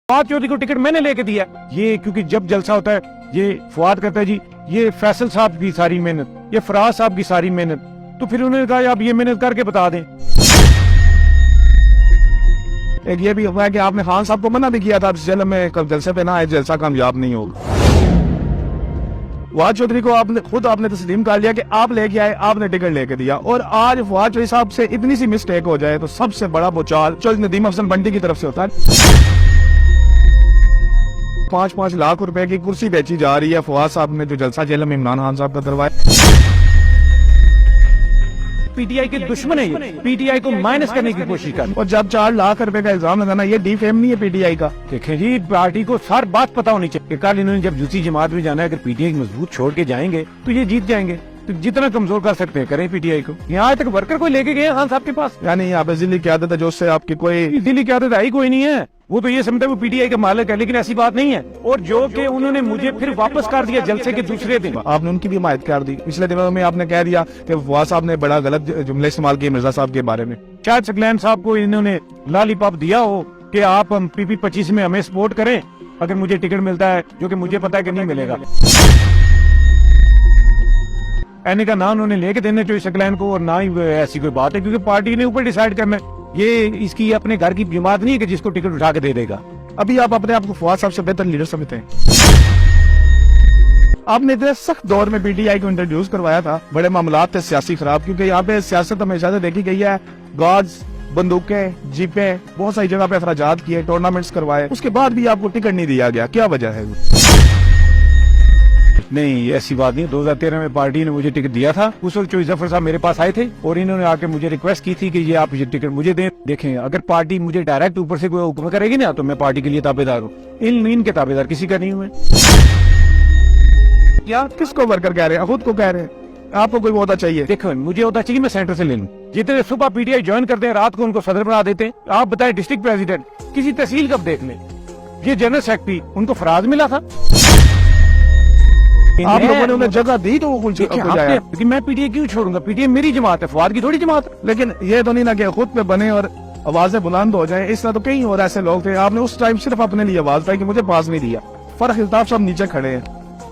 फवाद चौधरी को टिकट मैंने लेके दिया। ये क्योंकि जब जलसा होता है ये फवाद कहता है जी ये फैसल साहब की सारी मेहनत, ये फराज साहब की सारी मेहनत, तो फिर उन्होंने कहा आप ये मेहनत करके बता दें। एक ये भी हुआ है कि आपने खान साहब को मना भी किया था जल में कब जलसे पे ना आए, जलसा कामयाब नहीं होगा। फवाद चौधरी को आपने तस्लीम कर लिया कि आप लेके आए, आपने टिकट लेके दिया, और आज फवाद चौधरी साहब से इतनी सी मिस्टेक हो जाए तो सबसे बड़ा बोचाल चौधरी नदीम अफजल बंटी की तरफ से होता है। 5-5 लाख रुपए की कुर्सी बेची जा रही है फवाद साहब ने जो जलसा जेल में इमरान खान साहब का करवाया। पीटीआई के दुश्मन है ये, पीटीआई को माइनस करने की कोशिश कर। और जब 4 लाख रुपए का इल्जाम लगाना ये डीफेम नहीं है पीटीआई का। देखें जी पार्टी को हर बात पता होनी चाहिए। कल इन्होंने जब दूसरी जमात में जाना है, अगर पीटीआई मजबूत छोड़ के जाएंगे तो ये जीत जाएंगे। तो जितना कमजोर कर सकते हैं करें पीटीआई को। यहाँ तक वर्कर को लेके गए खान साहब के पास, यानी यहाँ पे जिली क्यादत है जो उससे आपकी कोई दिल्ली क्यादत आई कोई नहीं है। वो तो ये समझते हैं वो पीटीआई का मालिक है, लेकिन ऐसी बात नहीं है। और जो कि उन्होंने मुझे फिर वापस कर दिया जलसे के दूसरे दिन। आपने उनकी भी हिमायत कर दी। पिछले दिनों में आपने कह दिया कि फवाद साहब ने बड़ा गलत जुमले इस्तेमाल किए मिर्जा साहब के बारे में। शायद सकलैन साहब को इन्होंने लॉलीपॉप दिया हो कि आप पीपी 25 में हमें सपोर्ट करें अगर मुझे टिकट मिलता है, जो कि मुझे पता है कि नहीं मिलेगा। एने का ना उन्होंने लेके देना चाहिए सकलैन को, और ना ही ऐसी कोई बात है, क्योंकि पार्टी ने ऊपर डिसाइड करना है। ये इसकी अपने घर की जमात नहीं है कि जिसको टिकट उठा के दे देगा। अभी आप अपने आप को फवाद साहब से बेहतर लीडर समझते हैं। आपने इतने सख्त दौर में पीटीआई को इंट्रोड्यूस करवाया था, बड़े मामलात थे सियासी खराब, क्योंकि यहाँ पे सियासत हमेशा से देखी गई है। गार्ड्स, बंदूकें, जीपें, बहुत सारी जगह पे अखराजात किए, टूर्नामेंट्स करवाए, उसके बाद भी आपको टिकट नहीं दिया गया। क्या वजह है? नहीं ऐसी बात नहीं। 2013 में पार्टी ने मुझे टिकट दिया था। उस वक्त चौधरी जफर साहब मेरे पास आए थे और इन्होंने आके मुझे रिक्वेस्ट की थी कि ये आप ये टिकट मुझे दें। देखें अगर पार्टी मुझे डायरेक्ट ऊपर से कोई हुक्म करेगी ना तो मैं पार्टी के लिए ताबेदार हूँ। इनके ताबेदार किसी का नहीं हुए। क्या किसको वर्कर कह रहे हैं? खुद को कह रहे हैं। आपको कोई होता चाहिए। देखो मुझे होता चाहिए मैं सेंटर से ले लूं। जितने सुबह पीटीआई ज्वाइन करते हैं रात को उनको सदर बना देते हैं। आप बताएं डिस्ट्रिक्ट प्रेसिडेंट किसी तहसील कब देख लें। ये जनरल सेक्रेटरी उनको फराज मिला था। आप लोगों ने उन्हें जगह दी तो वो लेकिन मैं पीटीआई क्यों छोड़ूंगा? पीटीआई मेरी जमात है, फवाद की थोड़ी जमात है। लेकिन ये तो नहीं ना कि खुद पे बने और आवाजें बुलंद हो जाए। इस तरह तो कई और ऐसे लोग थे। आपने उस टाइम सिर्फ अपने लिए आवाज उठाई कि मुझे पास नहीं दिया। फर्क इल्ताफ साहब नीचे खड़े हैं,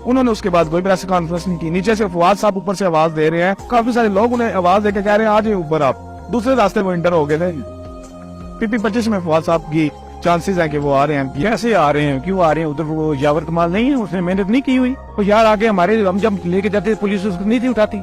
उन्होंने उसके बाद कोई प्रेस कॉन्फ्रेंस नहीं की। नीचे से फवाद साहब ऊपर से आवाज दे रहे हैं। काफी सारे लोग उन्हें आवाज देके कह रहे हैं आज ऊपर आप। दूसरे रास्ते वो इंटर हो गए थे। पीपी 25 में फवाद साहब की चांसेस हैं कि वो आ रहे हैं। कैसे आ रहे हैं, क्यों आ रहे हैं? उधर वो यावर कमाल नहीं है, उसने मेहनत नहीं की हुई। तो यार आगे हमारे हम जब लेके जाते पुलिस उसको नहीं थी उठाती।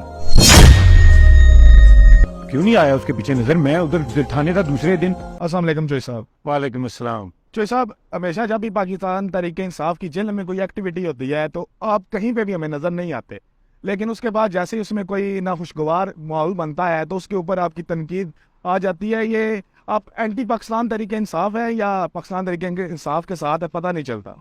क्यों नहीं आया उसके पीछे नजर? मैं उधर थाने था दूसरे दिन। अस्सलाम वालेकुम चौधरी साहब। वालेकुम अस्सलाम। चौधरी साहब हमेशा जब भी पाकिस्तान तहरीक इंसाफ की जेल में कोई एक्टिविटी होती है तो आप कहीं पे भी हमें नजर नहीं आते, लेकिन उसके बाद जैसे ही उसमें कोई नाखुशगवार माहौल बनता है तो उसके ऊपर आपकी तनकीद आ जाती है। ये आप एंटी पाकिस्तान तरीके इंसाफ है या पाकिस्तान तरीके इंसाफ के साथ है, पता नहीं चलता।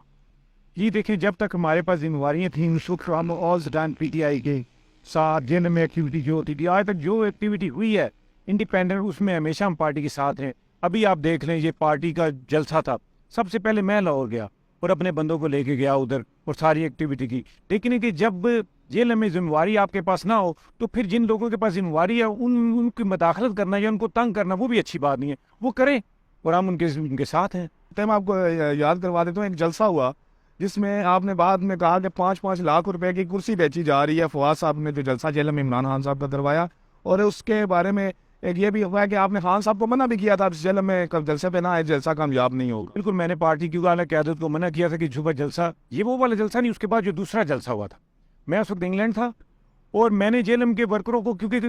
ये देखें जब तक हमारे पास जिम्मेवारियां थी उस वक्त हम ऑल टाइम पीटीआई के साथ जेल में एक्टिविटी जो होती थी, आज तक जो एक्टिविटी हुई है इंडिपेंडेंट उसमें हमेशा हम पार्टी के साथ हैं। अभी आप देख लें ये पार्टी का जलसा था, सबसे पहले मैं लाहौर गया और अपने बंदों को लेके गया उधर और सारी एक्टिविटी की। लेकिन कि जब जेल में जिम्मेवारी आपके पास ना हो तो फिर जिन लोगों के पास जिम्मेवारी है उनकी मदाखलत करना या उनको तंग करना वो भी अच्छी बात नहीं है। वो करें और हम उनके साथ हैं। तो मैं आपको याद करवा देता हूँ, एक जलसा हुआ जिसमें आपने बाद में कहा कि 5-5 लाख रुपए की कुर्सी बेची जा रही है। फवाद साहब ने जो जलसा जेल में इमरान खान साहब का करवाया, और उसके बारे में एक ये भी हुआ है कि आपने खान साहब को मना भी किया था जेल में कब जलसे पे ना आए, जलसा कामयाब नहीं होगा। बिल्कुल मैंने पार्टी की क़यादत को मना किया था कि सुबह जलसा, ये वो वाला जलसा नहीं, उसके बाद जो दूसरा जलसा हुआ था। मैं उस वक्त इंग्लैंड था और मैंने जेएलएम के वर्करों को, क्योंकि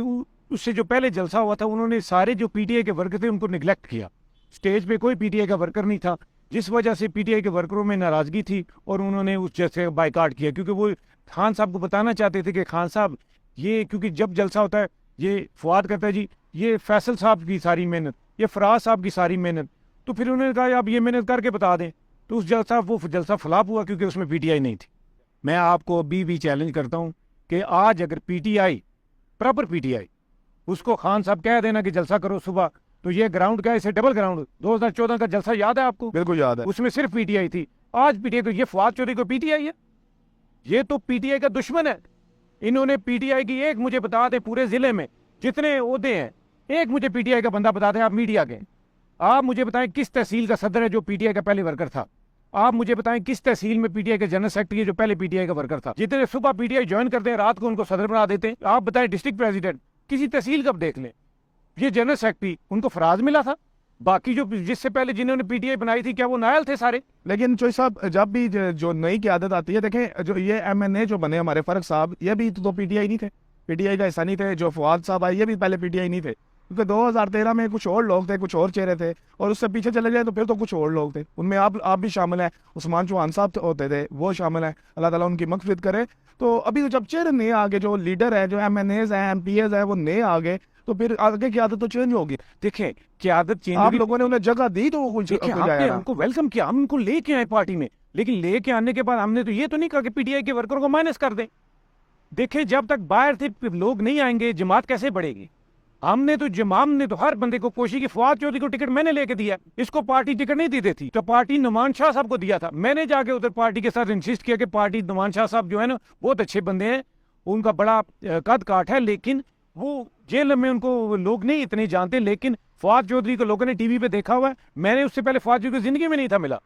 उससे जो पहले जलसा हुआ था उन्होंने सारे जो पीटीआई के वर्कर थे उनको निगलेक्ट किया। स्टेज पे कोई पीटीआई का वर्कर नहीं था, जिस वजह से पीटीआई के वर्करों में नाराजगी थी और उन्होंने उस जैसे बाइकाट किया, क्योंकि वो खान साहब को बताना चाहते थे कि खान साहब ये, क्योंकि जब जलसा होता है ये फवाद कहता है जी ये फैसल साहब की सारी मेहनत, ये फराज साहब की सारी मेहनत, तो फिर उन्होंने कहा आप ये मेहनत करके बता दें। तो उस वो जलसा फ्लॉप हुआ क्योंकि उसमें पीटीआई नहीं थी। मैं आपको अभी भी चैलेंज करता हूं कि आज अगर पीटीआई, प्रॉपर पीटीआई, उसको खान साहब कह देना कि जलसा करो सुबह, तो ये ग्राउंड क्या है, इसे डबल ग्राउंड। 2014 का जलसा याद है आपको? बिल्कुल याद है। उसमें सिर्फ पीटीआई थी। आज पीटीआई, तो ये फवाद चौधरी को पीटीआई है, ये तो पीटीआई का दुश्मन है। इन्होंने पीटीआई की एक, मुझे बता दें पूरे जिले में जितने ओहदे हैं, एक मुझे पीटीआई का बंदा बता दें आप मीडिया के, आप मुझे बताएं किस तहसील का सदर है जो पीटीआई का पहले वर्कर था। आप मुझे बताएं किस तहसील में पीटीआई का जनरल सेक्रेटरी है जो पहले पीटीआई का वर्कर था, जितने सुबह पीटीआई ज्वाइन करते हैं रात को उनको सदर बना देते हैं। आप बताएं डिस्ट्रिक्ट प्रेसिडेंट किसी तहसील का देख लें, ये जनरल सेक्रेटरी उनको फराज मिला था, बाकी जो जिससे पहले जिन्होंने पीटीआई बनाई थी क्या वो नायल थे सारे? लेकिन चोई साहब जब भी जो नई क़यादत आती है, देखें जो ये एमएनए जो बने हमारे फर्क साहब, ये भी तो पीटीआई नहीं थे, पीटीआई का हिस्सा नहीं थे। जो फवाद साहब आए ये भी पहले पीटीआई नहीं थे, क्योंकि 2013 में कुछ और लोग थे, कुछ और चेहरे थे, और उससे पीछे चले गए तो फिर तो कुछ और लोग थे। उनमें आप भी शामिल हैं, उस्मान चौहान साहब होते थे, वो शामिल हैं, अल्लाह ताला उनकी मग़फ़िरत करे। तो अभी तो जब चेहरे नए आ गए, जो लीडर है, जो एमएनएज हैं, एमपीएज हैं, वो नए आ गए, तो फिर आगे की आदत तो चेंज होगी। देखें क़यादत चेंज, आप लोगों ने उन्हें जगह दी तो वो कुछ आपने उनको वेलकम किया, हम उनको लेके आए पार्टी में, लेकिन लेके आने के बाद हमने तो ये तो नहीं कहा कि पीटीआई के वर्करों को माइनस कर दें। देखें जब तक बाहर से लोग नहीं आएंगे जमात कैसे बढ़ेगी? हमने तो जमाम ने तो हर बंदे को कोशिश की, फवाद चौधरी को टिकट मैंने लेके दिया, इसको पार्टी टिकट नहीं दी देती, तो पार्टी नुमान शाह साहब को दिया था। मैंने जाके उधर पार्टी के साथ इंसिस्ट किया कि पार्टी नुमान शाह साहब जो है ना बहुत अच्छे बंदे हैं, उनका बड़ा कद काठ है, लेकिन वो जेल में उनको लोग नहीं इतने जानते, लेकिन फवाद चौधरी को लोगों ने टीवी पे देखा हुआ है। मैंने उससे पहले फवाद चौधरी को जिंदगी में नहीं था मिला,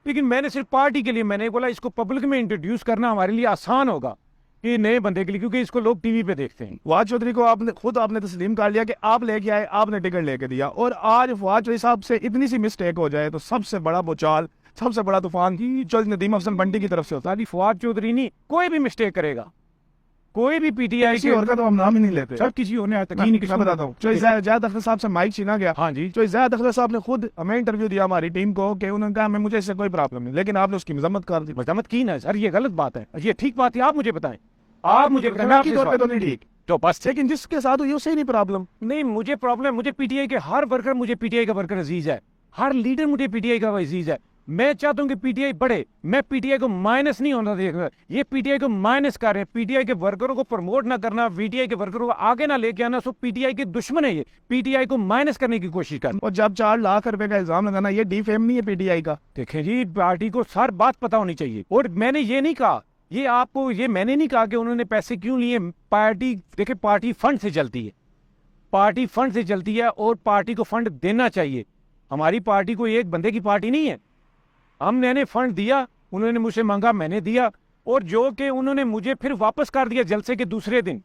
लेकिन मैंने सिर्फ पार्टी के लिए मैंने बोला इसको पब्लिक में इंट्रोड्यूस करना हमारे लिए आसान होगा कि नए बंदे के लिए, क्योंकि इसको लोग टीवी पे देखते हैं। फवाद चौधरी को आपने तस्लीम कर लिया कि आप लेके आए, आपने टिकट लेके दिया, और आज फवाद चौधरी साहब से इतनी सी मिस्टेक हो जाए तो सबसे बड़ा भूचाल, सबसे बड़ा तूफान चौधरी नदीम अफजल बंटी की तरफ से होता है। फवाद चौधरी नहीं, कोई भी मिस्टेक करेगा, कोई भी पीटीआई किसी और का तो हम नाम ही नहीं लेते, सब किसी और ने आज तक मैं बताता हूँ। ज़ैद अख्तर साहब से माइक छीना गया। हाँ जी, ज़ैद अख्तर साहब ने खुद हमें इंटरव्यू दिया हमारी टीम को कि उन्होंने कहा मुझे इससे कोई प्रॉब्लम नहीं, लेकिन आपने उसकी मजम्मत कर दी। मजम्मत की ना सर, ये गलत बात है, ये ठीक बात है? आप मुझे बताएं, आप मुझे की तौर पे तो नहीं ठीक, तो बस, लेकिन जिसके साथ हुई उससे ही नहीं प्रॉब्लम। नहीं मुझे प्रॉब्लम, मुझे पीटीआई के हर वर्कर, मुझे पीटीआई का वर्कर अजीज है, हर लीडर मुझे पीटीआई का अजीज है। मैं चाहता हूं कि पीटीआई बढ़े, मैं पीटीआई को माइनस नहीं होना देख रहा, ये पीटीआई को माइनस कर रहे हैं। पीटीआई के वर्करों को प्रमोट ना करना, पीटीआई के वर्करों को आगे ना लेके आना, सो पीटीआई के दुश्मन है, ये पीटीआई को माइनस करने की कोशिश कर। और जब 4 लाख रुपए का इल्जाम लगाना, ये डीफेम नहीं है पीटीआई का। देखें जी, पार्टी को हर बात पता होनी चाहिए, और मैंने ये नहीं कहा, ये आपको, ये मैंने नहीं कहा कि उन्होंने पैसे क्यों लिए। पार्टी देखे, पार्टी फंड से चलती है, पार्टी फंड से चलती है, और पार्टी को फंड देना चाहिए। हमारी पार्टी को एक बंदे की पार्टी नहीं है, हमने फंड दिया, उन्होंने मुझसे मांगा, मैंने दिया, और जो कि उन्होंने मुझे फिर वापस कर दिया जलसे के दूसरे दिन,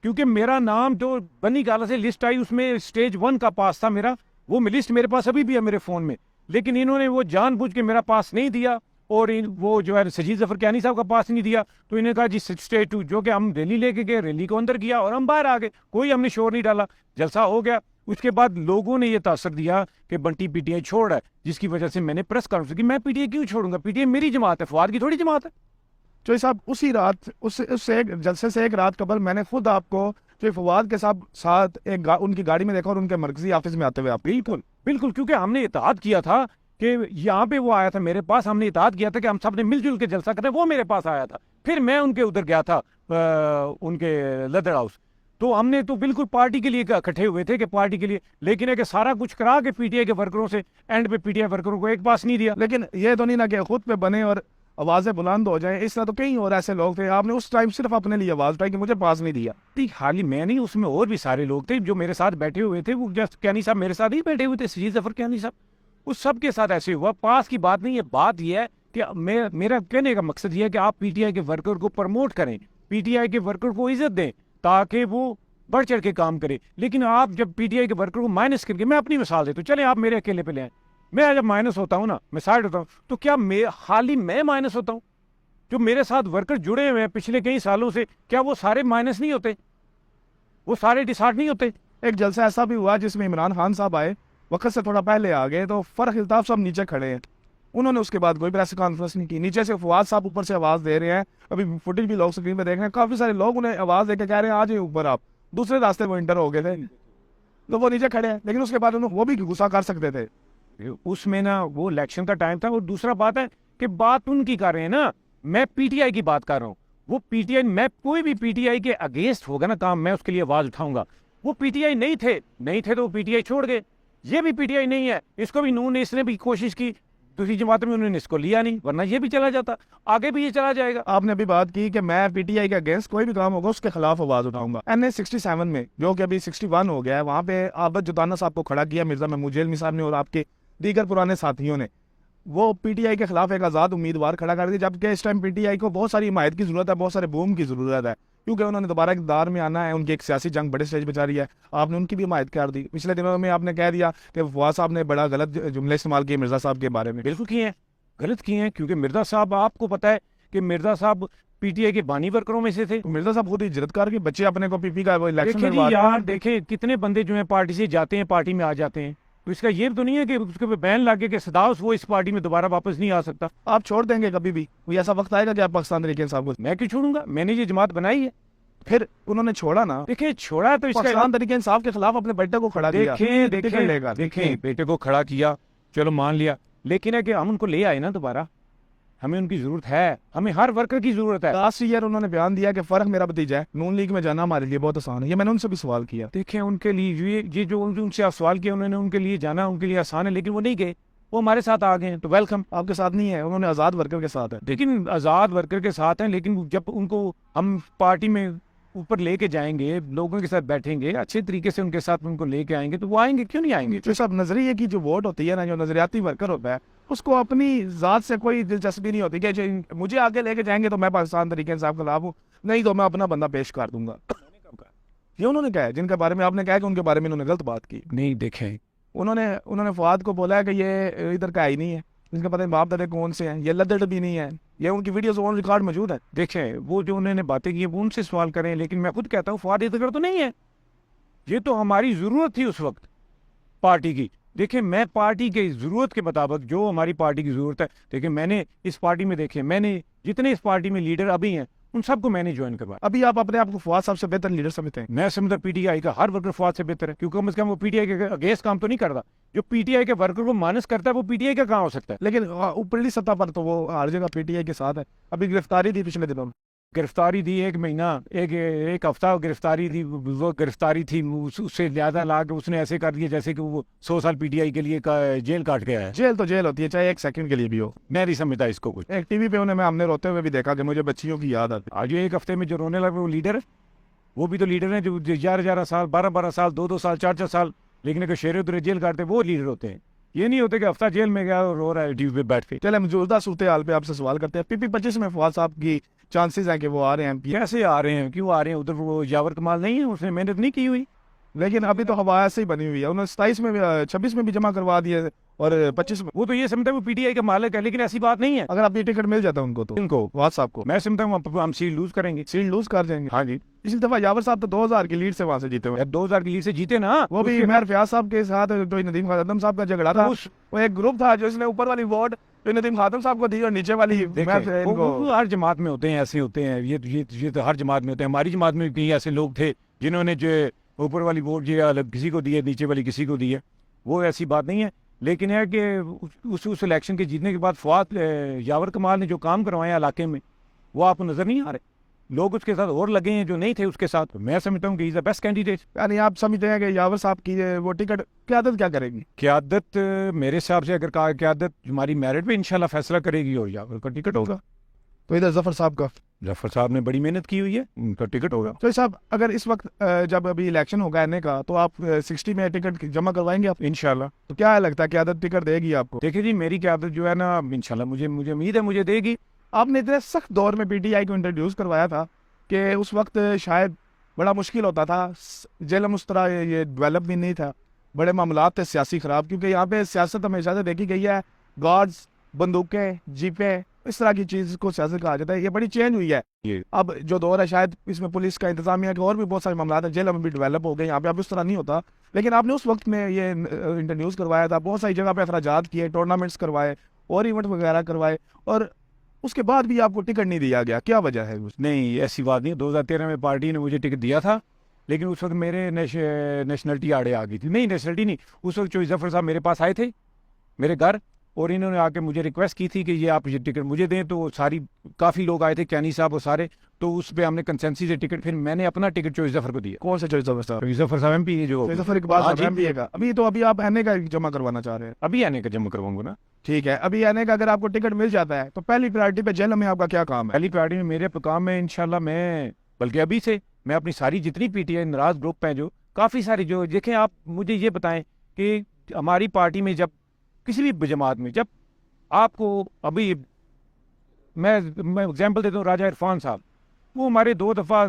क्योंकि मेरा नाम जो बनी गाला से लिस्ट आई उसमें स्टेज 1 का पास था मेरा, वो लिस्ट मेरे पास अभी भी है मेरे फ़ोन में, लेकिन इन्होंने वो जानबूझ के मेरा पास नहीं दिया, और वो जो है सजीद जफर कैनी साहब का पास नहीं दिया। तो इन्हें कहा जी स्टेज 2, जो कि हम रैली लेके गए, रैली को अंदर किया और हम बाहर आ गए, कोई हमने शोर नहीं डाला, जलसा हो गया। उसके बाद लोगों ने ये तासर दिया कि बंटी पीटीआई छोड़ रहा है, जिसकी वजह से मैंने प्रेस कॉन्फ्रेंस की, मैं पीटीआई क्यों छोड़ूंगा, पीटीआई मेरी जमात है, फवाद की थोड़ी जमात है। चौधरी साहब उसी रात उससे एक जलसे से एक रात कबल मैंने खुद आपको जो फवाद के साथ उनकी गाड़ी में देखा, और उनके मरकजी ऑफिस में आते हुए। आप बिल्कुल बिल्कुल, क्योंकि हमने इत्तेहाद किया था कि यहाँ पे वो आया था मेरे पास, हमने इत्तेहाद किया था कि हम सब ने मिलजुल के जलसा करें, वो मेरे पास आया था, फिर मैं उनके उधर गया था उनके लेदर हाउस, तो हमने तो बिल्कुल पार्टी के लिए इकट्ठे हुए थे कि पार्टी के लिए, लेकिन है कि सारा कुछ करा के पीटीआई के वर्करों से एंड पे पीटीआई वर्करों को एक पास नहीं दिया। लेकिन ये तो नहीं ना कि खुद पे बने और आवाजें बुलंद हो जाएं, इस तरह तो कई और ऐसे लोग थे, आपने उस टाइम सिर्फ अपने लिए आवाज उठाई कि मुझे पास नहीं दिया। हाली मैं नहीं, उसमें और भी सारे लोग थे जो मेरे साथ बैठे हुए थे, वो जस्ट कैनी साहब मेरे साथ ही बैठे हुए थे, सजीद जफर कैनी साहब, उस सब के साथ ऐसे हुआ। पास की बात नहीं है, बात यह है कि मेरा कहने का मकसद यह है कि आप पीटीआई के वर्कर को प्रमोट करें, पीटीआई के वर्कर को इज्जत दें, ताकि वो बढ़ चढ़ के काम करे। लेकिन आप जब पीटीआई के वर्कर को माइनस करके, मैं अपनी मिसाल देता हूँ, चले आप मेरे अकेले पे ले आए, मैं जब माइनस होता हूँ ना, मैं साइड होता हूँ, तो क्या हाली मैं माइनस होता हूँ? जो मेरे साथ वर्कर जुड़े हुए हैं पिछले कई सालों से, क्या वो सारे माइनस नहीं होते, वो सारे डिसहार्ट नहीं होते? एक जलसा ऐसा भी हुआ जिसमें इमरान खान साहब आए, वक्त से थोड़ा पहले आ गए, तो फर्क इल्ताफ साहब नीचे खड़े हैं, उन्होंने उसके बाद कोई प्रेस कॉन्फ्रेंस नहीं की, नीचे से फवाद साहब ऊपर से आवाज़ दे रहे हैं, अभी फुटेज भी लोग स्क्रीन पे देख रहे हैं, काफ़ी सारे लोग उन्हें आवाज़ देकर कह रहे हैं आ जाए ऊपर, आप दूसरे रास्ते वो इंटर हो गए थे, तो वो नीचे खड़े हैं, लेकिन उसके बाद उन्होंने वो भी गुस्सा कर सकते थे। उसमें ना वो इलेक्शन का टाइम था, और दूसरा बात है कि बात उनकी कर रहे हैं ना, मैं पीटीआई की बात कर रहा हूँ, वो पीटीआई, मैं कोई भी पीटीआई के अगेंस्ट होगा ना काम, मैं उसके लिए आवाज़ उठाऊंगा। वो पीटीआई नहीं थे तो वो पीटीआई छोड़ गए, ये भी पीटीआई नहीं है, इसको भी नून ने, इसने भी कोशिश की, दूसरी जमात में उन्होंने इसको लिया नहीं, वरना ये भी चला जाता, आगे भी ये चला जाएगा। आपने अभी बात की कि मैं पीटीआई के अगेंस्ट कोई भी काम होगा उसके खिलाफ आवाज उठाऊंगा। NA 67 में, जो कि अभी 61 हो गया है, वहाँ पे आबद जुदाना साहब को खड़ा किया मिर्जा महमूद जेलमी साहब ने और आपके दीगर पुराने साथियों ने। वो पीटीआई के खिलाफ एक आज़ाद उम्मीदवार खड़ा कर दिया, जबकि इस टाइम पीटीआई को बहुत सारी हिमायत की जरूरत है, बहुत सारे बूम की जरूरत है, क्योंकि उन्होंने दोबारा इक़्तिदार में आना है। उनकी एक सियासी जंग बड़े स्टेज पर जारी है, आपने उनकी भी हिमायत कर दी। पिछले दिनों में आपने कह दिया कि फवाद साहब ने बड़ा गलत जुमले इस्तेमाल किए मिर्ज़ा साहब के बारे में। बिल्कुल किए हैं, गलत किए हैं, क्योंकि मिर्जा साहब, आपको पता है कि मिर्जा साहब पीटीआई के बानी वर्करों में से थे। तो मिर्ज़ा साहब खुद हिजरतकार के बच्चे अपने को पीपी का वो इलेक्शन देखें जी लड़वा रहे हैं। यार, देखें कितने बंदे जो हैं पार्टी से जाते हैं, पार्टी में आ जाते हैं, तो इसका ये तो नहीं है कि उसके ऊपर बैन लागे कि सदाउस वो इस पार्टी में दोबारा वापस नहीं आ सकता। आप छोड़ देंगे कभी भी? कोई ऐसा वक्त आएगा कि आप पाकिस्तान तरीके साहब को? मैं क्यों छोड़ूंगा, मैंने ये जमात बनाई है। फिर उन्होंने छोड़ा ना, देखिए छोड़ा तो इसका पाकिस्तान तरीके इंसाफ के खिलाफ अपने बेटे को खड़ा किया। देखें टिकट देखें लेगा, देखें बेटे को खड़ा किया, चलो मान लिया, लेकिन है कि हम उनको ले आए ना दोबारा, हमें उनकी जरूरत है, हमें हर वर्कर की जरूरत है। लास्ट ईयर उन्होंने बयान दिया कि फर्क मेरा भतीजा है, नून लीग में जाना हमारे लिए बहुत आसान है। ये मैंने उनसे भी सवाल किया। देखें उनके लिए ये जो उनसे आप सवाल किया उन्होंने, उनके लिए जाना उनके लिए आसान है, लेकिन वो नहीं गए, वो हमारे साथ आ गए हैं, तो वेलकम। आपके साथ नहीं है, उन्होंने आज़ाद वर्कर के साथ है। लेकिन आज़ाद वर्कर के साथ हैं, लेकिन जब उनको हम पार्टी में ऊपर लेके जाएंगे, लोगों के साथ बैठेंगे, अच्छे तरीके से उनके साथ उनको लेके आएंगे, तो वो आएंगे, क्यों नहीं आएंगे। तो सब नजरिए की जो वोट होती है ना, जो नजरियाती वर्कर होता है, उसको अपनी जात से कोई दिलचस्पी नहीं होती कि मुझे आगे लेके जाएंगे तो मैं पाकिस्तान तरीके इंसाफ के खिलाफ हूँ, नहीं तो मैं अपना बंदा पेश कर दूंगा। ये उन्होंने कहा है, जिनके बारे में आपने कहा कि उनके बारे में उन्होंने गलत बात की। नहीं देखें, उन्होंने फवाद को बोला है कि ये इधर का ही नहीं है, इनका पता नहीं बाप दादे कौन से हैं, ये लद्दड़ भी नहीं है, ये उनकी वीडियोस ऑन रिकॉर्ड मौजूद है। देखें वो जो उन्होंने बातें की वो उनसे सवाल करें, लेकिन मैं खुद कहता हूँ फवाद इधर तो नहीं है, ये तो हमारी जरूरत थी उस वक्त पार्टी की। देखिए मैं पार्टी के जरूरत के मुताबिक जो हमारी पार्टी की जरूरत है, देखिए मैंने इस पार्टी में, देखे मैंने जितने इस पार्टी में लीडर अभी हैं उन सबको मैंने ज्वाइन करवाया। अभी आप अपने आप को फवाद साहब से बेहतर लीडर समझते हैं? मैं समझता पीटीआई का हर वर्कर फवाद से बेहतर है, क्योंकि कम से कम वो पीटीआई के अगेंस्ट काम तो नहीं करता। जो पीटीआई के वर्कर को मानस करता है वो पीटीआई का कहाँ हो सकता है। लेकिन ऊपरली सतह पर तो वो हर जगह पीटीआई के साथ है। अभी गिरफ्तारी थी पिछले दिनों में, गिरफ्तारी दी, एक महीना एक हफ्ता गिरफ्तारी थी, वो गिरफ्तारी थी, उससे ज्यादा ला के उसने ऐसे कर दिया जैसे कि वो 100 साल पीटीआई के लिए जेल काट के आया है। जेल तो जेल होती है, चाहे एक सेकंड के लिए भी हो। मैं नहीं समझता इसको कुछ। एक टीवी पे उन्हें हमने रोते हुए भी देखा कि मुझे बच्चियों की याद आती। आज एक हफ्ते में जो रोने लगे वो लीडर है, वो भी तो लीडर है जो 11-11 साल 12-12 साल 2-2 साल 4-4 साल, लेकिन अगर शेर उतरे जेल काटते वो लीडर होते हैं। ये नहीं होते कि हफ्ता जेल में गया और रो रहा है टीवी पे बैठ के। चले मौजूदा सूरत हाल पे आपसे सवाल करते हैं, पीपी 25 में फवाद साहब की चांसेस हैं कि वो आ रहे हैं? कैसे आ रहे हैं, क्यों आ रहे हैं? उधर वो यावर कमाल नहीं है, उसने मेहनत नहीं की हुई। लेकिन अभी तो हवा ऐसे ही बनी हुई है, उन्होंने 27 में 26 में भी जमा करवा दिए और 25 में। वो तो ये समझता है वो पीटीआई का मालिक है, लेकिन ऐसी बात नहीं है। अगर आप ये टिकट मिल जाता है उनको, तो इनको फवाद साहब को, मैं समझता हूँ हम सीट लूज करेंगे। सीट लूज कर जाएंगे। हाँ जी, पिछली दफा यावर साहब तो 2000 की लीड से वहां से जीते हुए। 2000 की लीड से जीते ना, वो भी मेहर फयाज साहब के साथ जो नदीम खातम साहब का झगड़ा था, वो एक ग्रुप था जो इसने ऊपर वाली वोट जो नदीम खातम साहब को दी और नीचे वाली वो हर जमात में होते हैं, ऐसे होते हैं, ये तो हर जमात में होते हैं। हमारी जमात में कई ऐसे लोग थे जिन्होंने जो ऊपर वाली वोट जो अलग किसी को दी है, नीचे वाली किसी को दी है, वो ऐसी बात नहीं है। लेकिन है कि उस इलेक्शन के जीतने के बाद फवाद यावर कमाल ने जो काम करवाए इलाके में, वो आपको नजर नहीं आ रहे। लोग उसके साथ और लगे हैं जो नहीं थे उसके साथ। मैं समझता हूँ कि इज द बेस्ट कैंडिडेट। यानी आप समझते हैं कि यावर साहब की वो टिकट क़यादत क्या करेगी? क़यादत मेरे हिसाब से अगर क़यादत हमारी मेरिट पे इंशाल्लाह फैसला करेगी और यावर का टिकट होगा। तो इधर जफर साहब का, जफर साहब ने बड़ी मेहनत की हुई है, उनका टिकट होगा। तो साहब अगर इस वक्त जब अभी इलेक्शन होगा एनए का, तो आप 60 में टिकट जमा करवाएंगे आप इंशाल्लाह? तो क्या लगता है क़यादत टिकट देगी आपको? देखिए जी, मेरी क़यादत जो है ना इंशाल्लाह मुझे उम्मीद है मुझे देगी। आपने इतने सख्त दौर में पीटीआई को इंट्रोड्यूस करवाया था कि उस वक्त शायद बड़ा मुश्किल होता था, जेलम उस तरह ये डेवलप भी नहीं था, बड़े मामलात थे सियासी खराब, क्योंकि यहाँ पे सियासत हमेशा से देखी गई है, गार्ड्स, बंदूकें, जीपें, इस तरह की चीज़ को सियासत कहा जाता है। ये बड़ी चेंज हुई है। अब जो दौर है शायद इसमें पुलिस का इंतजामिया के और भी बहुत सारे मामला है, जेल में भी डेवलप हो गए, यहाँ पे अब इस तरह नहीं होता। लेकिन आपने उस वक्त में ये इंट्रोड्यूस करवाया था, बहुत सारी जगह पे एतराजात किए, टूर्नामेंट्स करवाए और इवेंट वगैरह करवाए, और उसके बाद भी आपको टिकट नहीं दिया गया, क्या वजह है? नहीं ऐसी बात नहीं, 2013 में पार्टी ने मुझे टिकट दिया था, लेकिन उस वक्त मेरे नेशनलिटी आड़े आ गई थी। नहीं नेशनलिटी नहीं, उस वक्त जो जफर साहब मेरे पास आए थे मेरे घर, और इन्होंने आके मुझे रिक्वेस्ट की थी कि ये आप ये टिकट मुझे दें, तो सारी काफ़ी लोग आए थे, कैनी साहब और सारे, तो उस पर हमने कंसेंसी से टिकट, फिर मैंने अपना टिकट चॉइस जफर को दिया। कौन सा चॉइस जफर साहब? जफर साहब एमपी है जो जफर इकबाल साहब एमपी है। अभी आप एनए का जमा करवाना चाह रहे हैं? अभी आने का जमा करवाऊंगा ना। ठीक है, अभी आने का अगर आपको टिकट मिल जाता है तो पहली प्रायोरिटी पे जेल में आपका क्या काम है? पहली प्रायोरिटी में मेरे काम है इंशाल्लाह, मैं बल्कि अभी से मैं अपनी सारी जितनी पीटीआई नाराज ग्रुप हैं, जो काफ़ी सारी, जो देखें आप मुझे ये बताएं कि हमारी पार्टी में जब किसी भी जमात में जब आपको अभी मैं एग्जांपल देता हूँ, राजा इरफान साहब, वो हमारे 2 दफ़ा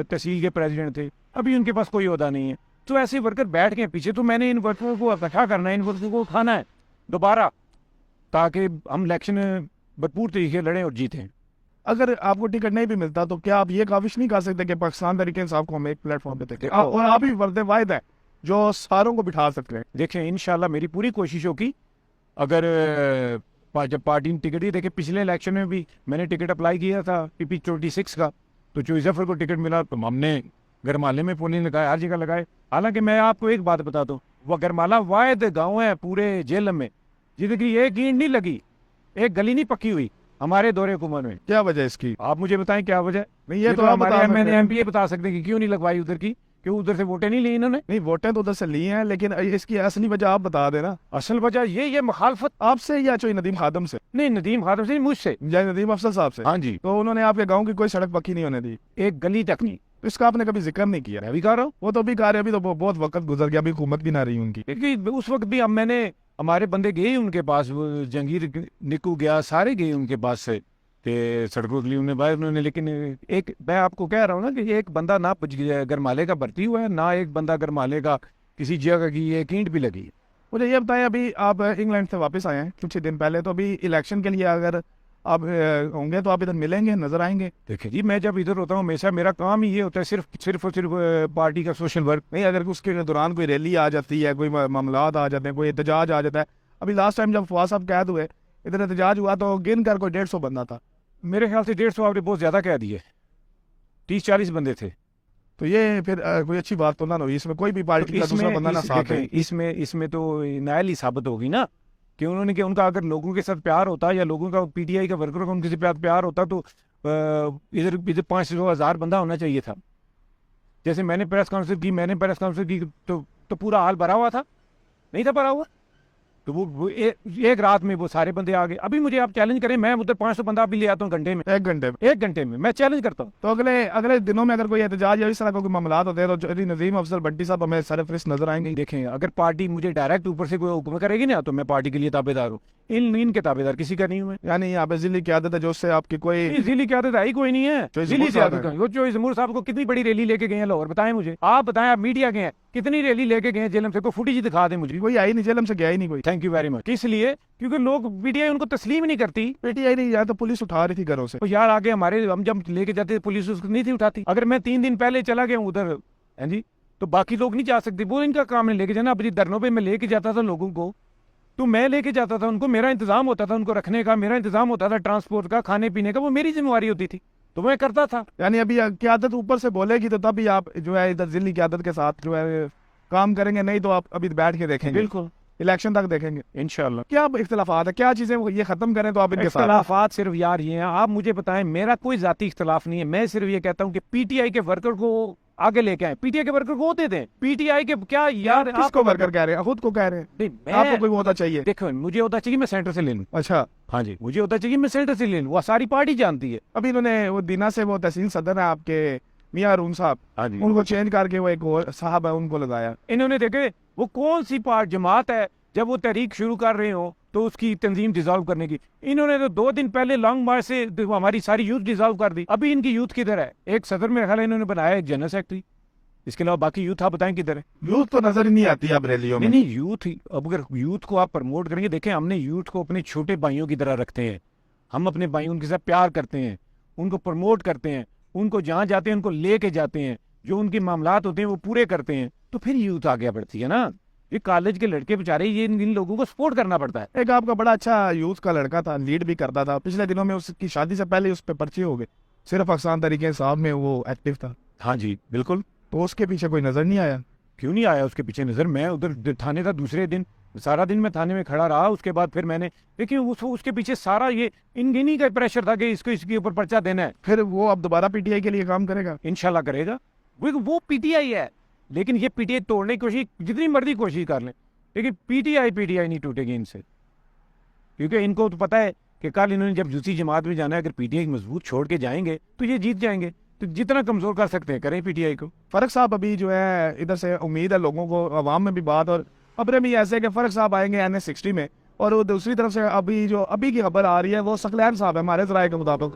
तहसील के प्रेसिडेंट थे, अभी उनके पास कोई ओहदा नहीं है। तो ऐसे वर्कर बैठ गए पीछे, तो मैंने इन वर्करों को इकट्ठा करना है, इन वर्करों को उठाना है दोबारा, ताकि हम इलेक्शन भरपूर तरीके लड़ें और जीतें। अगर आपको टिकट नहीं भी मिलता तो क्या आप ये काविश नहीं कर सकते कि पाकिस्तान तहरीक इंसाफ को हम एक प्लेटफॉर्म पे देखें? और आप ही वर्द वाहिद है जो सारों को बिठा सकते हैं। देखें, इंशाल्लाह मेरी पूरी कोशिश होगी। अगर जब पार्टी ने टिकट दी, देखे पिछले इलेक्शन में भी मैंने टिकट अप्लाई किया था PP 26 का, तो चोइजफर को टिकट मिला, तो हमने गरमाले में पोलिंग लगाए, हर जगह लगाए। हालांकि मैं आपको एक बात बता दूं, वह गरमाला वाहिद गाँव है पूरे जेलम में जिसकी एक ईंट नहीं लगी, एक गली नहीं पक्की हुई हमारे दौरे हुकूमत में। क्या वजह इसकी? आप मुझे बताएं क्या वजह? नहीं, ये तो आप हमारे बता सकते हैं। MPA बता सकते हैं कि क्यों नहीं लगवाई उधर की, क्यों उधर से वोटें नहीं ली इन्होंने। नहीं, वोटें तो उधर से ली हैं, लेकिन इसकी असली वजह आप बता देना। असल वजह ये मुखालफत आपसे या चोई नदीम खादम से? नहीं, नदीम खादम से, मुझसे। या नदीम अफसर साहब से? हाँ जी। तो उन्होंने आपके गांव की कोई सड़क पक्की नहीं होने दी, एक गली तक नहीं। तो इसका आपने कभी जिक्र नहीं किया? मैं भी कह रहा हूँ, वो तो अभी कह रहे हैं, अभी तो बहुत वक्त गुजर गया, अभी हुकूमत भी ना रही उनकी। क्योंकि उस वक्त भी मैंने हमारे बंदे गए उनके पास, वो जंगीर निकू गया, सारे गए उनके पास से कि सड़कों के लिए उन्होंने, लेकिन एक मैं आपको कह रहा हूँ ना कि एक बंदा ना गरमाले का भर्ती हुआ है, ना एक बंदा गरमाले का किसी जगह की एक ईंट भी लगी है। मुझे ये बताएं, अभी आप इंग्लैंड से वापस आए हैं कुछ ही दिन पहले, तो अभी इलेक्शन के लिए अगर आप होंगे तो आप इधर मिलेंगे, नजर आएंगे? देखिए जी, मैं जब इधर होता हूँ हमेशा मेरा काम ही ये होता है, सिर्फ और सिर्फ पार्टी का सोशल वर्क। नहीं, अगर उसके दौरान कोई रैली आ जाती है, कोई मामलात आ जाते हैं, कोई एहतजाज आ जाता है। अभी लास्ट टाइम जब फवाद साहब कैद हुए, इधर एहतजाज हुआ तो गिन कर कोई 150 बंदा था। मेरे ख्याल से 150 आपने बहुत ज्यादा कह दिए, 30-40 बंदे थे। तो ये फिर कोई अच्छी बात तो ना हुई, इसमें कोई भी पार्टी का दूसरा बंदा ना साथ है। इसमें तो नायल ही साबित होगी ना कि उन्होंने, कि उनका अगर लोगों के साथ प्यार होता या लोगों का PTI का वर्करों का उनके साथ प्यार होता तो इधर 500,000 बंदा होना चाहिए था। जैसे मैंने प्रेस कॉन्फ्रेंस की तो पूरा हाल भरा हुआ था, नहीं था भरा हुआ? तो वो एक रात में वो सारे बंदे आ गए। अभी मुझे आप चैलेंज करें, मैं उधर 500 बंदा भी ले आता हूँ घंटे में, 1 घंटे में मैं चैलेंज करता हूँ। तो अगले दिनों में अगर कोई एहतजाज या इस तरह का कोई मामलात होते हैं तो नजीम अफसर भट्टी साहब हमें सरफरिस्त नजर आएंगे। देखें, अगर पार्टी मुझे डायरेक्ट ऊपर से कोई हुक्म करेगी ना, तो मैं पार्टी के लिए ताबेदार हूँ। इनके ताबेदार किसी का नहीं हूँ मैं। यानी यहाँ पे जिले की आदत है जो उससे आपकी कोई जिली की आदत आई कोई नहीं है। जिली की आदत वो जो जमूर साहब को कितनी बड़ी रैली लेके गए हैं लाहौर, बताएं मुझे, आप बताएं, आप मीडिया के हैं, कितनी रैली लेके गए हैं जेलम से? कोई फुटेज दिखा दे मुझे। कोई आई नहीं, जेलम से गया ही नहीं कोई। Thank you very much. इसलिए क्योंकि लोग PTI उनको तस्लीम नहीं करती। PTI नहीं जाए तो पुलिस उठा रही थी घरों से। तो यार आगे हमारे, हम जब लेके जाते पुलिस उसको नहीं थी उठाती। अगर मैं 3 दिन पहले चला गया उधर, है जी, तो बाकी लोग नहीं जा सकते, वो इनका काम नहीं लेके जाना। अपनी धरनों पे मैं लेके जाता था लोगों को, तो मैं लेके जाता था उनको, मेरा इंतजाम होता था उनको रखने का, मेरा इंतजाम होता था ट्रांसपोर्ट का, खाने पीने का, वो मेरी जिम्मेवारी होती थी, तो मैं करता था। यानी अभी क्यादत ऊपर से बोलेगी तो तभी आप जो है इधर जिले की आदत के साथ जो है काम करेंगे, नहीं तो आप अभी बैठ के देखेंगे। बिल्कुल, इलेक्शन तक देखेंगे इंशाल्लाह। क्या इख्तलाफात है, क्या चीजें ये खत्म करें तो आप इनके साथ? इख्तलाफात सिर्फ यार ये हैं, आप मुझे बताएं, मेरा कोई जाती इख्तलाफ नहीं है। मैं सिर्फ ये कहता हूँ कि PTI के वर्कर को आगे लेके आए, PTI के वर्कर को होते दें। PTI के क्या यार, किसको वर्कर कह रहे हैं? खुद को कह रहे हैं? नहीं, आपको कोई होता चाहिए? देखो, मुझे होता चाहिए मैं सेंटर से ले लूँ। अच्छा, हाँ जी, मुझे होता चाहिए मैं सेंटर से ले लूँ, वो सारी पार्टी जानती है। अभी इन्होंने वो दीना से वो तहसील सदर है आपके मियां अरुण साहब, हाँ जी, उनको चेंज करके वो एक और साहब है उनको लगाया। इन्होंने देखे वो कौन सी जमात है, जब वो तहरीक शुरू कर रहे हो तो उसकी तंजीम डिसॉल्व करने की, इन्होंने तो 2 दिन पहले लॉन्ग मार्च से हमारी सारी यूथ डिसॉल्व कर दी। अभी इनकी यूथ किधर है? एक सदर में ख्याल इन्होंने बनाया, एक जनरल सेक्रेटरी, इसके अलावा बाकी यूथ आप बताएं किधर है? यूथ तो नजर ही नहीं आती अब रैलियों में। नहीं, यूथ ही, अब अगर यूथ को आप प्रमोट करेंगे, देखें हमने यूथ को अपने छोटे भाइयों की तरह रखते हैं, हम अपने भाइयों के साथ प्यार करते हैं, उनको प्रमोट करते हैं, उनको जहाँ जाते हैं उनको लेके जाते हैं, जो उनके मामलात होते हैं वो पूरे करते हैं, तो फिर यूथ आगे बढ़ती है ना। ये कॉलेज के लड़के बेचारे, ये इन लोगों को सपोर्ट करना पड़ता है। एक आपका बड़ा अच्छा यूथ का लड़का था, लीड भी करता था, पिछले दिनों में उसकी शादी से पहले उस पर पर्चे हो गए, सिर्फ अफसान तरीके साहब में वो एक्टिव था। हाँ जी बिल्कुल। तो उसके पीछे कोई नजर नहीं आया? क्यों नहीं आया उसके पीछे नजर? मैं उधर थाने था, दूसरे दिन सारा दिन मैं थाने में खड़ा रहा, उसके बाद फिर मैंने देखिए उसके पीछे सारा ये इन्हीं का प्रेशर था कि इसको इसके ऊपर पर्चा देना है। फिर वो अब दोबारा PTI के लिए काम करेगा? इंशाल्लाह करेगा। वो PTI है, लेकिन ये PTI तोड़ने की कोशिश जितनी मर्जी कोशिश कर लें, लेकिन PTI नहीं टूटेगी इनसे, क्योंकि इनको तो पता है कि कल इन्होंने जब दूसरी जमात में जाना है, अगर PTI मजबूत छोड़ के जाएंगे तो ये जीत जाएंगे। तो जितना कमजोर कर सकते हैं करें PTI को। फर्क साहब अभी जो है इधर से उम्मीद है लोगों को, अवाम में भी बात और खबरें भी ऐसे कि फर्क साहब आएंगे NS 60 में और वो दूसरी तरफ से अभी की खबर आ रही है वो सकलैन साहब है हमारे जराये के मुताबिक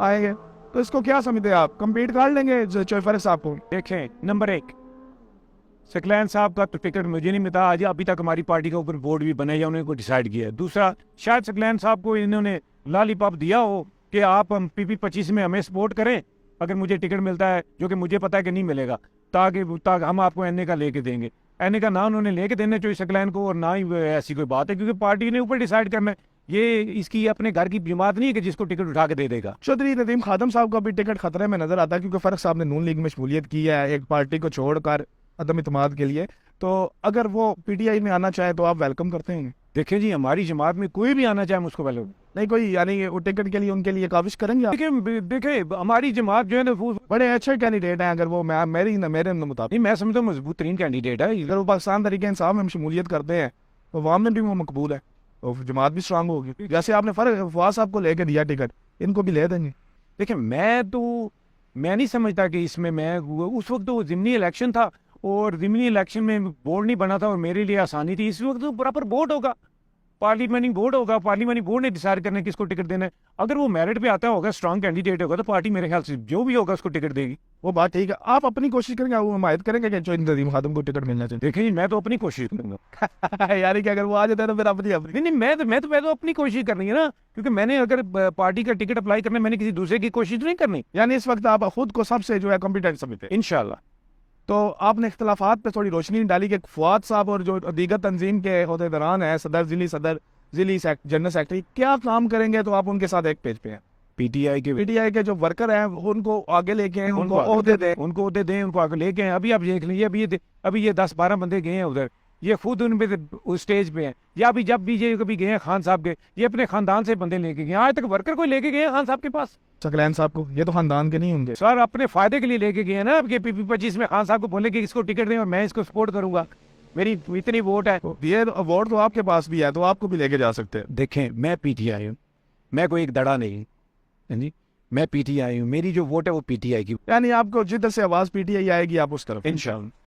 आएंगे, तो इसको क्या समझते हैं आप, कम्पीट कर लेंगे चौफर साहब को? देखें, नंबर 1, सकलैन साहब का तो टिकट मुझे नहीं मिलता, आज अभी तक हमारी पार्टी के ऊपर बोर्ड भी बने या उन्होंने कोई डिसाइड किया है। दूसरा, शायद सकलैन साहब को इन्होंने लॉलीपॉप दिया हो कि आप हम PP25 में हमें सपोर्ट करें अगर मुझे टिकट मिलता है, जो कि मुझे पता है कि नहीं मिलेगा, ताकि हम आपको एनए का लेके देंगे। एनए का ना उन्होंने लेके देना चाहिए सकलैन को, और ना ही ऐसी कोई बात है, क्योंकि पार्टी ने ऊपर डिसाइड करना है। ये इसकी अपने घर की जमात नहीं है कि जिसको टिकट उठा के दे देगा। चौधरी नदीम खादम साहब का भी टिकट खतरे में नजर आता है, क्योंकि फर्क साहब ने नून लीग में शमूलियत की है एक पार्टी को छोड़कर अदम इत्मीनाद के लिए, तो अगर वो PTI में आना चाहे तो आप वेलकम करते हैं? देखें जी, हमारी जमात में कोई भी आना चाहे हम उसको वेलकम नहीं, कोई यानी वो टिकट के लिए उनके लिए काविश करेंगे आप? देखें हमारी जमात जो है ना वो बड़े अच्छे कैंडिडेट हैं, अगर वो मेरे मुताबिक नहीं, मैं समझता हूँ मजबूत तरीन कैंडिडेट है। अगर वो पाकिस्तान तरीके इंसाफ में शमूलियत करते हैं तो अवाम में भी वो मकबूल है, तो जमात भी स्ट्रांग होगी। जैसे आपने फवाद साहब को लेके दिया टिकट, इनको भी ले देंगे। देखिए, मैं नहीं समझता कि इसमें मैं उस वक्त तो ज़िमनी इलेक्शन था और ज़िमनी इलेक्शन में बोर्ड नहीं बना था और मेरे लिए आसानी थी। इस वक्त तो प्रॉपर बोर्ड होगा, पार्लियामेंट्री बोर्ड होगा, पार्लियामेंट्री बोर्ड ने डिसाइड करना है किसको टिकट देना है। अगर वो मेरिट पे आता होगा, स्ट्रांग कैंडिडेट होगा, तो पार्टी मेरे ख्याल से जो भी होगा उसको टिकट देगी। वो बात ठीक है, आप अपनी कोशिश करेंगे, वो हिमायत करेंगे कि चौधरी नदीम खादम को टिकट मिलना चाहिए? देखें जी, मैं तो अपनी कोशिश करूंगा यानी कि अगर वो आ जाता है तो फिर अपनी नहीं, मैं तो अपनी कोशिश करनी है ना, क्योंकि मैंने अगर पार्टी का टिकट अप्लाई करना है, मैंने किसी दूसरे की कोशिश नहीं करनी। यानी इस वक्त आप खुद को सबसे जो है कॉम्पिटेंट समझते हैं? इंशाल्लाह। तो आपने इख्तलाफात पे थोड़ी रोशनी डाली कि फवाद साहब और जो दीगर तंजीम के अहदेदारान हैं, सदर, जिली जनरल सेक्रेटरी, क्या काम करेंगे तो आप उनके साथ एक पेज पे हैं? PTI के जो वर्कर हैं उनको आगे लेके आए, उनको ओहदे दें, उनको आगे लेके आए। अभी आप देख लीजिए, अभी ये 10-12 बंदे गए हैं उधर, ये खुद उन पे उस स्टेज पे हैं, या अभी जब भी ये कभी गए हैं खान साहब के, ये अपने खानदान से बंदे लेके गए। आज तक वर्कर को लेके गए हैं खान साहब के पास। सकलैन साहब को, ये तो खानदान के नहीं होंगे सर, अपने फायदे के लिए लेके गए हैं ना। आपके PP25 में खान साहब को बोले कि इसको टिकट दें और मैं इसको सपोर्ट करूंगा, मेरी इतनी वोट है। ये वोट तो आपके पास भी है, तो आपको भी लेके जा सकते हैं। देखें, मैं PTI हूँ, मैं कोई एक दड़ा नहीं जी, मैं PTI हूँ, मेरी जो वोट है वो PTI की। यानी आपको जिधर से आवाज PTI आएगी आप उस तरफ? इंशाल्लाह।